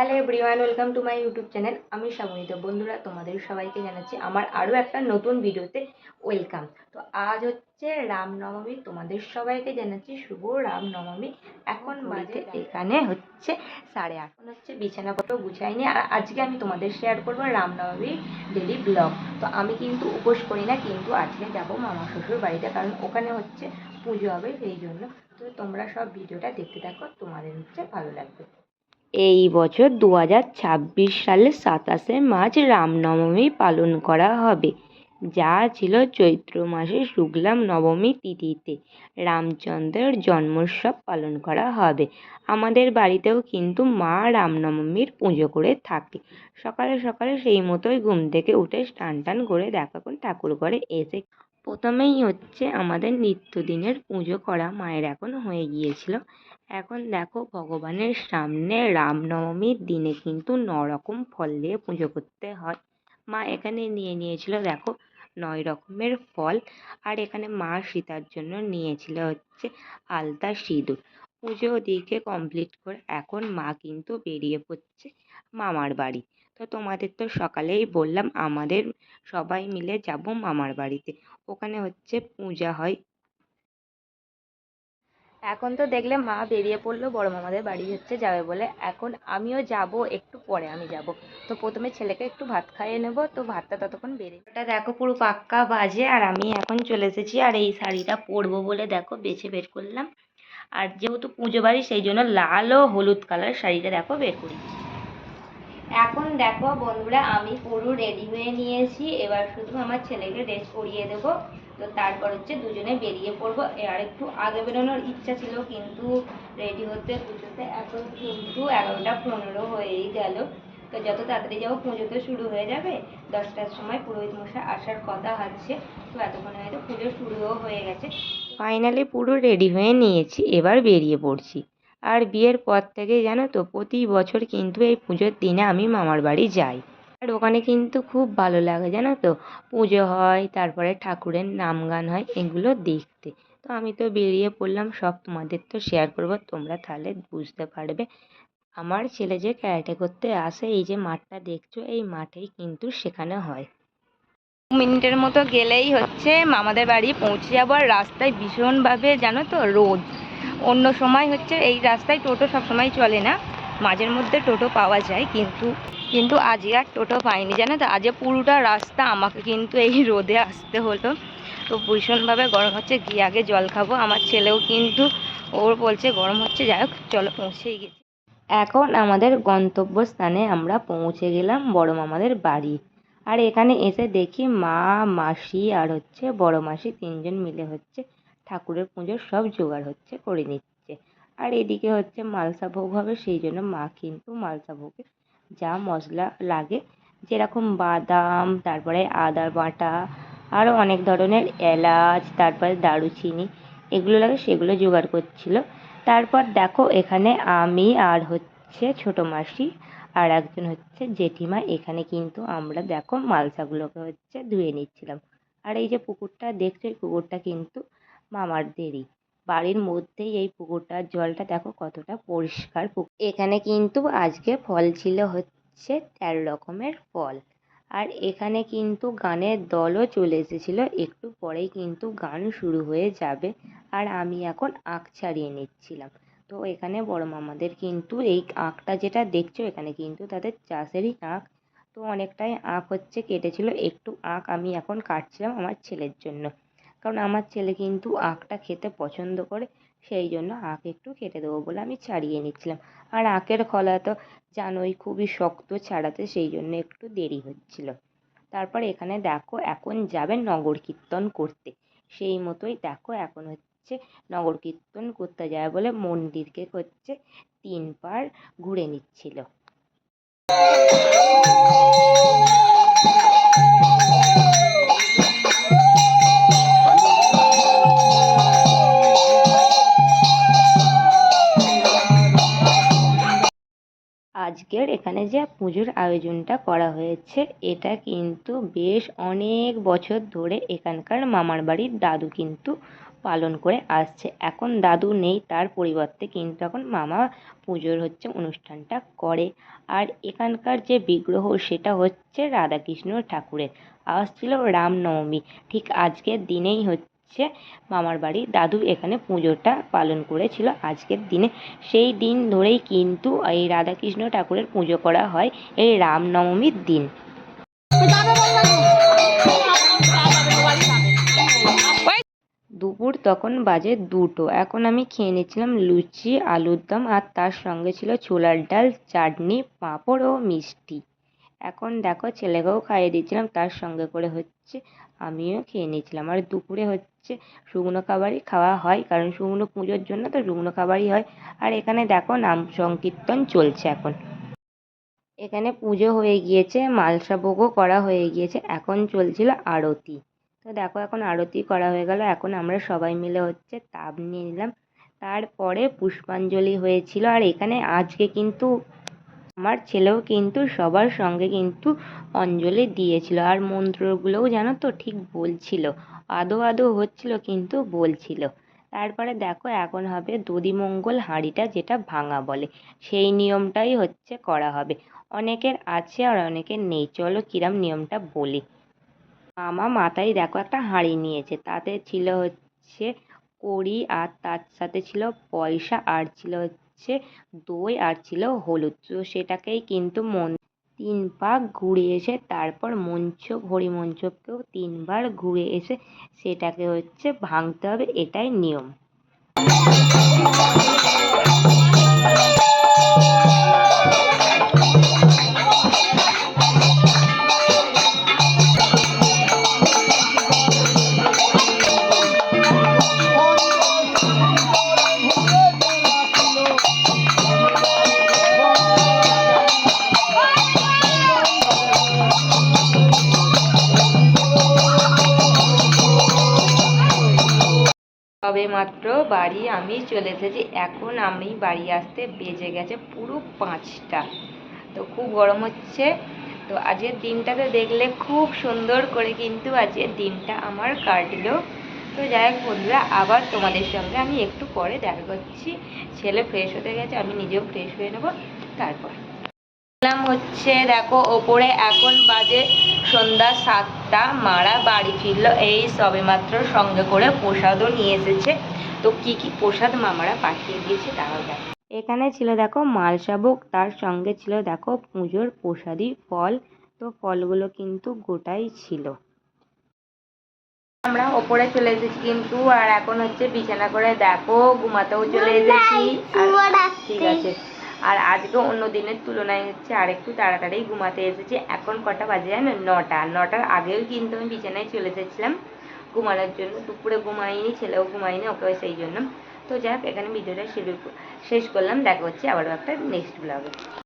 Hello everyone, welcome to my YouTube channel. আমি শ্রাবণী। তো বন্ধুরা, তোমাদের সবাইকে জানাচ্ছি আমার আরও একটা নতুন ভিডিওতে ওয়েলকাম। তো আজ হচ্ছে রামনবমী, তোমাদের সবাইকে জানাচ্ছি শুভ রামনবমী। এখন বাজে এখানে হচ্ছে 8:30। এখন হচ্ছে বিছানাপত্র গুছাইনি, আর আজকে আমি তোমাদের শেয়ার করবো রামনবমীর ডেলি ব্লগ। তো আমি কিন্তু উপোস করি না, কিন্তু আজকে যাবো মামা শ্বশুর বাড়িতে, কারণ ওখানে হচ্ছে পুজো হবে, সেই জন্য। তো তোমরা সব ভিডিওটা দেখতে থাকো, তোমাদের হচ্ছে ভালো লাগবে। এই বছর 2026 সালের 27শে মার্চ রামনবমী পালন করা হবে, যা ছিল চৈত্র মাসের শুক্লা নবমী তিথিতে রামচন্দ্রের জন্মোৎসব পালন করা হবে। আমাদের বাড়িতেও কিন্তু মা রামনবমীর পুজো করে থাকে। সকালে সকালে সেই মতোই ঘুম থেকে উঠে স্নান টান করে এখন ঠাকুর ঘরে এসে প্রথমেই হচ্ছে আমাদের নিত্যদিনের পুজো করা মায়ের এখন হয়ে গিয়েছিল। এখন দেখো, ভগবানের সামনে রামনবমীর দিনে কিন্তু 9 রকম ফল দিয়ে পুজো করতে হয়। মা এখানে নিয়ে নিয়েছিল দেখো 9 রকমের ফল, আর এখানে মা সীতার জন্য নিয়েছিল হচ্ছে আলতা সিঁদুর। পুজো ওদিকে কমপ্লিট করে এখন মা কিন্তু বেরিয়ে পড়ছে মামার বাড়ি। তো তোমাদের তো সকালেই বললাম আমাদের সবাই মিলে যাব মামার বাড়িতে, ওখানে হচ্ছে পূজা হয়। এখন তো দেখলে মা বেরিয়ে পড়লো বড় মামাদের বাড়ি হচ্ছে যাবে বলে। এখন আমিও যাব, একটু পরে আমি যাব। তো প্রথমে ছেলেকে একটু ভাত খাইয়ে নেব, তো ভাতটা ততক্ষণ ওটা দেখো পুরো পাক্কা বাজে, আর আমি এখন চলে এসেছি। আর এই শাড়িটা পরবো বলে দেখো বেছে বের করলাম, আর যেহেতু পুজো বাড়ি সেই জন্য লাল ও হলুদ কালার শাড়িটা দেখো বের করেছি। এখন দেখো বন্ধুরা, আমি পুরো রেডি হয়ে নিয়েছি, এবার শুধু আমার ছেলেকে ড্রেস পরিয়ে দেবো। তো তারপর হচ্ছে দুজনে বেরিয়ে পড়বো। আর একটু আগে বেরোনোর ইচ্ছা ছিল, কিন্তু রেডি হতে পুজোতে এখন কিন্তু 11টা 15 হয়েই গেল। তো যত তাড়াতাড়ি যাবো পুজো তো শুরু হয়ে যাবে। 10টার সময় পুরোহিত মশাই আসার কথা আছে, তো এতক্ষণে হয়তো পুজো শুরুও হয়ে গেছে। ফাইনালি পুরো রেডি হয়ে নিয়েছি, এবার বেরিয়ে পড়ছি। আর বিয়ের পর থেকে জানো তো, প্রতি বছর কিন্তু এই পুজোর দিনে আমি মামার বাড়ি যাই। আর ওখানে কিন্তু খুব ভালো লাগে জানো তো, পুজো হয়, তারপরে ঠাকুরের নাম গান হয়, এগুলো দেখতে। তো আমি তো বেরিয়ে পড়লাম, সব তোমাদের তো শেয়ার করবো, তোমরা তাহলে বুঝতে পারবে। আমার ছেলে যে ক্যারাটে করতে আসে, এই যে মাঠটা দেখছো, এই মাঠেই কিন্তু শেখানো হয়। মিনিটের মতো গেলেই হচ্ছে মামাদের বাড়ি পৌঁছে যাবো। আর রাস্তায় ভীষণভাবে জানো তো রোদ। অন্য সময় হচ্ছে এই রাস্তায় টোটো সবসময় চলে না, মাঝের মধ্যে টোটো পাওয়া যায়, কিন্তু কিন্তু আজকে আর টোটো পাইনি জানো তো। আজকে পুরোটা রাস্তা আমাকে কিন্তু এই রোদে আসতে হলো। তো ভীষণভাবে গরম হচ্ছে, গিয়ে আগে জল খাবো। আমার ছেলেও কিন্তু ওর বলছে গরম হচ্ছে, যাই হোক চলো পৌঁছেই গেছি। এখন আমাদের গন্তব্যস্থানে আমরা পৌঁছে গেলাম, বড় মামাদের বাড়ি। আর এখানে এসে দেখি মা, মাসি আর হচ্ছে বড় মাসি 3জন মিলে হচ্ছে ঠাকুরের পুজোর সব জোগাড় হচ্ছে করে নিচ্ছে। আর এদিকে হচ্ছে মালসা ভোগ হবে, সেই জন্য মা কিন্তু মালসা ভোগে যা মশলা লাগে, যেরকম বাদাম, তারপরে আদা বাটা, আরও অনেক ধরনের এলাচ, তারপরে দারুচিনি, এগুলো লাগে, সেগুলো জোগাড় করছিল। তারপর দেখো এখানে আমি আর হচ্ছে ছোট মাসি আর একজন হচ্ছে জেঠিমা, এখানে কিন্তু আমরা দেখো মালসাগুলোকে হচ্ছে ধুয়ে নিচ্ছিলাম। আর এই যে পুকুরটা দেখছো, এই পুকুরটা কিন্তু মামারদেরই বাড়ির মধ্যেই। এই পুকুরটার জলটা দেখো কতটা পরিষ্কার। এখানে কিন্তু আজকে ফল ছিল হচ্ছে 13 রকমের ফল। আর এখানে কিন্তু গানের দলও চলে এসেছিল, একটু পরেই কিন্তু গান শুরু হয়ে যাবে। আর আমি এখন আখ ছাড়িয়ে নিচ্ছিলাম। তো এখানে বড় মামাদের কিন্তু এই আখটা যেটা দেখছো, এখানে কিন্তু তাদের চাষেরই আখ। তো অনেকটাই আখ হচ্ছে কেটেছিল, একটু আখ আমি এখন কাটছিলাম আমার ছেলের জন্য, কারণ আমার ছেলে কিন্তু আখটা খেতে পছন্দ করে, সেই জন্য আখ একটু কেটে দেবো বলে আমি ছাড়িয়ে নিচ্ছিলাম। আর আখের খোলা তো জানোই খুবই শক্ত ছাড়াতে, সেই জন্য একটু দেরি হচ্ছিল। তারপর এখানে দেখো এখন যাবে নগর কীর্তন করতে, সেই মতোই দেখো এখন হচ্ছে নগর কীর্তন করতে যাবে বলে মন্দিরকে হচ্ছে 3 বার ঘুরে নিচ্ছিল। আজকের এখানে যে পুজোর আয়োজনটা করা হয়েছে, এটা কিন্তু বেশ অনেক বছর ধরে এখানকার মামার বাড়ির দাদু কিন্তু পালন করে আসছে। এখন দাদু নেই, তার পরিবর্তে কিন্তু এখন মামা পুজোর অনুষ্ঠানটা করে। আর এখানকার যে বিগ্রহ সেটা হচ্ছে রাধাকৃষ্ণ ঠাকুরের। আজ ছিল রামনবমী, ঠিক আজকের দিনেই মামার বাড়ি দাদু এখানে পুজোটা পালন করেছিল আজকের দিনে। সেই দিন ধরেই কিন্তু এই রাধাকৃষ্ণ ঠাকুরের পুজো করা হয় এই রামনবমীর দিন। দুপুর তখন বাজে 2টো। এখন আমি খেয়ে নিচ্ছিলাম লুচি, আলুর দম, আর তার সঙ্গে ছিল ছোলার ডাল, চাটনি, পাঁপড় ও মিষ্টি। এখন দেখো ছেলেকেও খাইয়ে দিচ্ছিলাম, তার সঙ্গে করে আমিও খেয়ে নিচ্ছিলাম। আর দুপুরে শুকনো খাবারই খাওয়া হয়, কারণ শুকনো পুজোর জন্য তো শুকনো খাবারই হয়। আর এখানে দেখো নাম সংকীর্তন চলছে এখন। এখানে পুজো হয়ে গিয়েছে, মালসা ভোগও করা হয়ে গিয়েছে, এখন চলছিল আরতি। তো দেখো এখন আরতি করা হয়ে গেল, এখন আমরা সবাই মিলে তাব নিয়ে নিলাম। তারপরে পুষ্পাঞ্জলি হয়েছিল। আর এখানে আজকে কিন্তু আমার ছেলেও কিন্তু সবার সঙ্গে কিন্তু অঞ্জলি দিয়েছিল, আর মন্ত্রগুলোও জানো তো ঠিক বলছিল, আদো আদো হচ্ছিল কিন্তু বলছিল। তারপরে দেখো এখন হবে দধিমঙ্গল হাঁড়িটা, যেটা ভাঙা বলে, সেই নিয়মটাই করা হবে। অনেকের আছে আর অনেকের নেই, চলো কিরাম নিয়মটা বলি। মামা মাথায় দেখো একটা হাঁড়ি নিয়েছে, তাতে ছিল কড়ি, আর তার সাথে ছিল পয়সা, আর ছিল দই, আর ছিল হলুদ। তো সেটাকেই কিন্তু 3 পাক ঘুরে এসে তারপর মঞ্চপ হরিমঞ্চপকেও 3বার ঘুরে এসে সেটাকে ভাঙতে হবে, এটাই নিয়ম। তবে মাত্র বাড়ি আমি চলে এসেছি, এখন আমি বাড়ি আসতে বেজে গেছে পুরো 5টা। তো খুব গরম হচ্ছে। তো আজকের দিনটাতে দেখলে খুব সুন্দর করে কিন্তু আজকের দিনটা আমার কাটলো। তো যাই হোক বন্ধুরা, আবার তোমাদের সঙ্গে আমি একটু পরে দেখা করছি। ছেলে ফ্রেশ হতে গেছে, আমি নিজেও ফ্রেশ হয়ে নেবো। তারপর দেখো ওপরে এখন বাজে সন্ধ্যা 7টা, মারা বাড়ি ফিরলো এই সবেমাত্র, সঙ্গে করে প্রসাদও নিয়ে এসেছে। তো কি কি প্রসাদ মামারা পাঠিয়ে দিয়েছে তাও দেখো। এখানে ছিল দেখো মালসা ভোগ, তার সঙ্গে ছিল দেখো পুজোর প্রসাদী ফল। তো ফলগুলো কিন্তু গোটাই ছিল। আমরা ওপরে চলে এসেছি কিন্তু, আর এখন বিছানা করে দেখো ঘুমাতেও চলে এসেছি। ঠিক আছে, আর আজকে অন্য দিনের তুলনায় আর একটু তাড়াতাড়ি ঘুমাতে এসেছি। এখন কটা বাজে জানো? 9টা। 9টার আগেও কিন্তু আমি বিছানায় চলে এসেছিলাম ঘুমানোর জন্য। দুপুরে ঘুমাইনি, ছেলেও ঘুমাইনি, ওকে সেই জন্য। তো যাক, এখানে ভিডিওটা শেষ করলাম। দেখা হচ্ছে আবারও একটা নেক্সট ব্লগে।